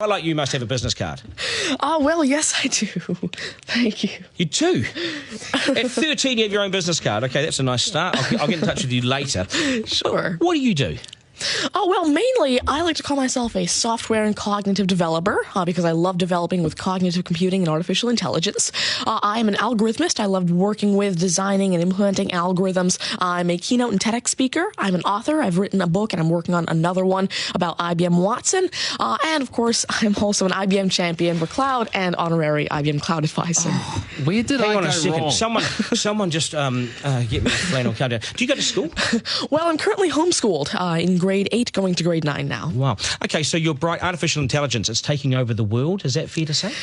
I like you must have a business card. Well, yes, I do. Thank you. You do? At 13, you have your own business card. OK, that's a nice start. I'll get in touch with you later. Sure. What do you do? Well, mainly, I like to call myself a software and cognitive developer because I love developing with cognitive computing and artificial intelligence. I am an algorithmist. I love working with, designing, and implementing algorithms. I'm a keynote and TEDx speaker. I'm an author. I've written a book, and I'm working on another one about IBM Watson. And, of course, I'm also an IBM champion for cloud and honorary IBM cloud advisor. Oh, where did Hang I on go a second. wrong? Someone just get me a flannel countdown. Do you go to school? Well, I'm currently homeschooled in grade 8, going to grade 9 now. Wow. OK, so you're bright. Artificial intelligence, it's taking over the world. Is that fair to say?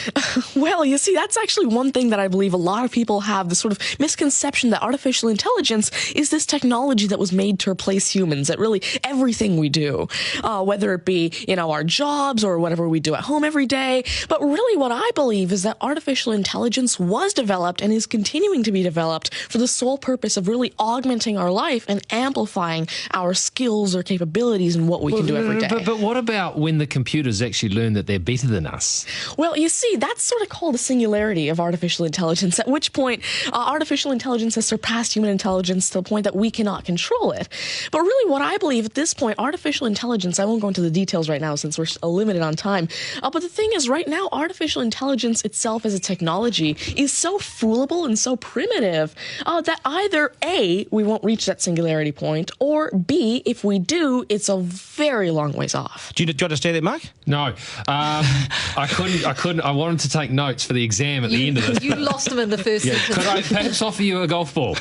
Well, you see, that's actually one thing that I believe a lot of people have, this sort of misconception that artificial intelligence is this technology that was made to replace humans, that really everything we do, whether it be, our jobs or whatever we do at home every day. But really what I believe is that artificial intelligence was developed and is continuing to be developed for the sole purpose of really augmenting our life and amplifying our skills or capabilities and what we can do every day. But what about when the computers actually learn that they're better than us? Well, you see, that's sort of called the singularity of artificial intelligence, at which point artificial intelligence has surpassed human intelligence to the point that we cannot control it. But really what I believe at this point, artificial intelligence, I won't go into the details right now since we're limited on time, but the thing is right now, artificial intelligence itself as a technology is so foolable and so primitive that either A, we won't reach that singularity point, or B, if we do, it's a very long ways off. Do you understand that, Mark? No. I couldn't. I wanted to take notes for the exam at the end of it. You lost them in the first sentence. Could I perhaps offer you a golf ball?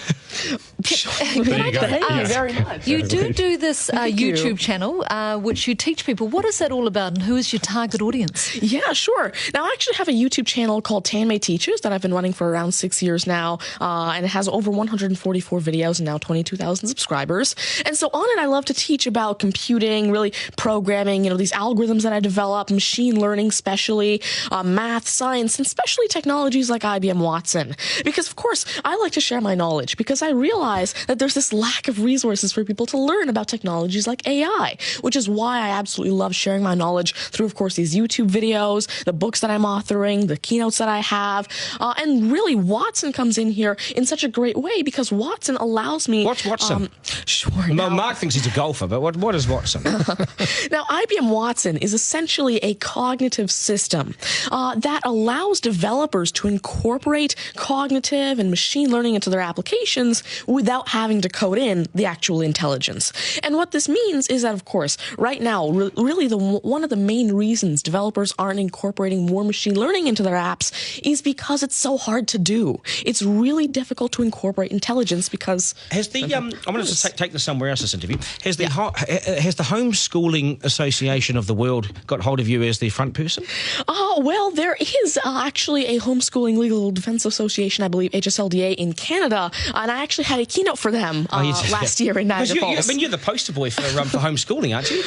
There you go. Thank you very much. You do this YouTube channel, which you teach people. What is that all about, and who is your target audience? Yeah, sure. Now, I actually have a YouTube channel called Tanmay Teaches that I've been running for around 6 years now, and it has over 144 videos and now 22,000 subscribers. And so on it, I love to teach about computing, really programming, these algorithms that I develop, machine learning especially, math, science, and especially technologies like IBM Watson. Because, of course, I like to share my knowledge because I realize that there's this lack of resources for people to learn about technologies like AI, which is why I absolutely love sharing my knowledge through, of course, these YouTube videos, the books that I'm authoring, the keynotes that I have, and really Watson comes in here in such a great way because Watson allows me... What's Watson? Sure. Mark thinks he's a golfer, but what is Watson? Now, IBM Watson is essentially a cognitive system that allows developers to incorporate cognitive and machine learning into their applications without having to code in the actual intelligence. And what this means is that, of course, right now, really one of the main reasons developers aren't incorporating more machine learning into their apps is because it's so hard to do. It's really difficult to incorporate intelligence because... Has the I wanted to take this somewhere else, this interview. Has the Homeschooling Association of the World got hold of you as the front person? Well, there is actually a Homeschooling Legal Defense Association, I believe, HSLDA, in Canada, and I actually had a keynote for them last year in Niagara Falls. You're the poster boy for homeschooling, aren't you?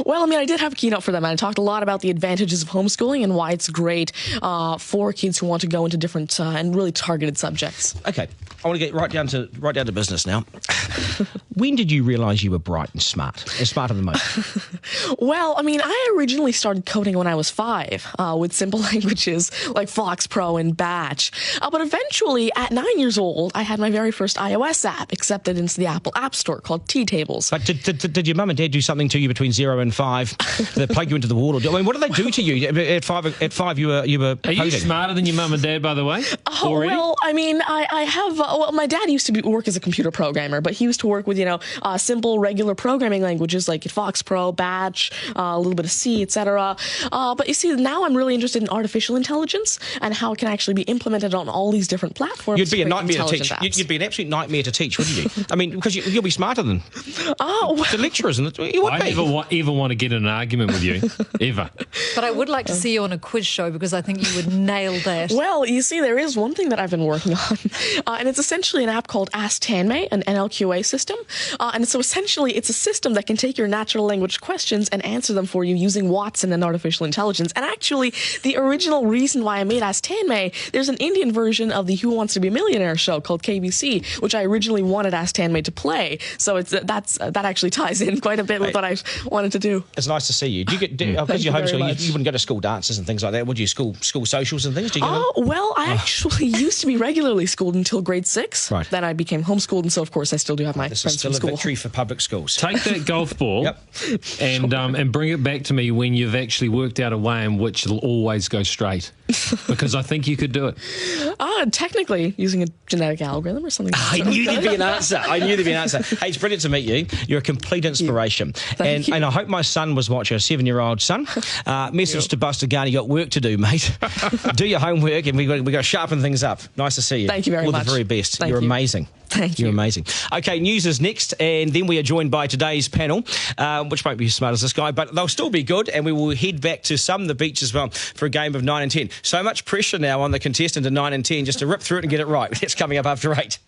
Well, I did have a keynote for them, and I talked a lot about the advantages of homeschooling and why it's great for kids who want to go into different and really targeted subjects. Okay, I want to get right down to business now. When did you realise you were bright and smart, and smarter than most? Well, I originally started coding when I was 5 with simple languages like Fox Pro and Batch. But eventually, at 9 years old, I had my very first iOS app accepted into the Apple App Store called T-Tables. But did your mum and dad do something to you between 0 and 5 that plug you into the wall? What did they do to you at 5? At 5, you were Are you smarter than your mum and dad, by the way? Already? Well, I have. My dad used to work as a computer programmer, but he used to work with simple regular programming languages like Fox Pro, Batch, a little bit of C, etc. But you see, now I'm really interested in artificial intelligence and how it can actually be implemented on all these different platforms. You'd be a nightmare to teach. You'd be an absolute nightmare to teach, wouldn't you? Because you'll be smarter than the lecturers. You would I never ever want to get in an argument with you, ever. But I would like to see you on a quiz show because I think you would nail that. Well, you see, there is one thing that I've been working on, and it's essentially an app called Ask Tanmay, an NLQA system. And so essentially, it's a system that can take your natural language questions and answer them for you using Watson and artificial intelligence. And actually, the original reason why I made Ask Tanmay, there's an Indian version of the Who Wants to Be a Millionaire show called KBC, which I originally wanted Ask Tanmay to play. So that actually ties in quite a bit with what I wanted to do. It's nice to see you. Do you get because you're homeschooling? You wouldn't go to school dances and things like that, would you? School socials and things. Do you go well, I actually used to be regularly schooled until grade 6. Right. Then I became homeschooled, and so of course I still do have my This is friends still from a school. victory for public schools. Take that golf ball Yep. and bring it back to me when you've actually worked out a way in which it'll always go straight. Because I think you could do it. Technically, using a genetic algorithm or something. I knew there'd be an answer. Hey, it's brilliant to meet you. You're a complete inspiration. Thank you. And I hope my son was watching, a 7-year-old son. Message to Buster Garner, you got work to do, mate. Do your homework, and we got to sharpen things up. Nice to see you. Thank you very much. much. All the very best. Thank You're you. amazing. Thank you. You're amazing. Okay, news is next, and then we are joined by today's panel, which won't be as smart as this guy, but they'll still be good, and we will head back to the beach as well for a game of 9 and 10. So much pressure now on the contestant at 9 and 10 just to rip through it and get it right. That's coming up after 8.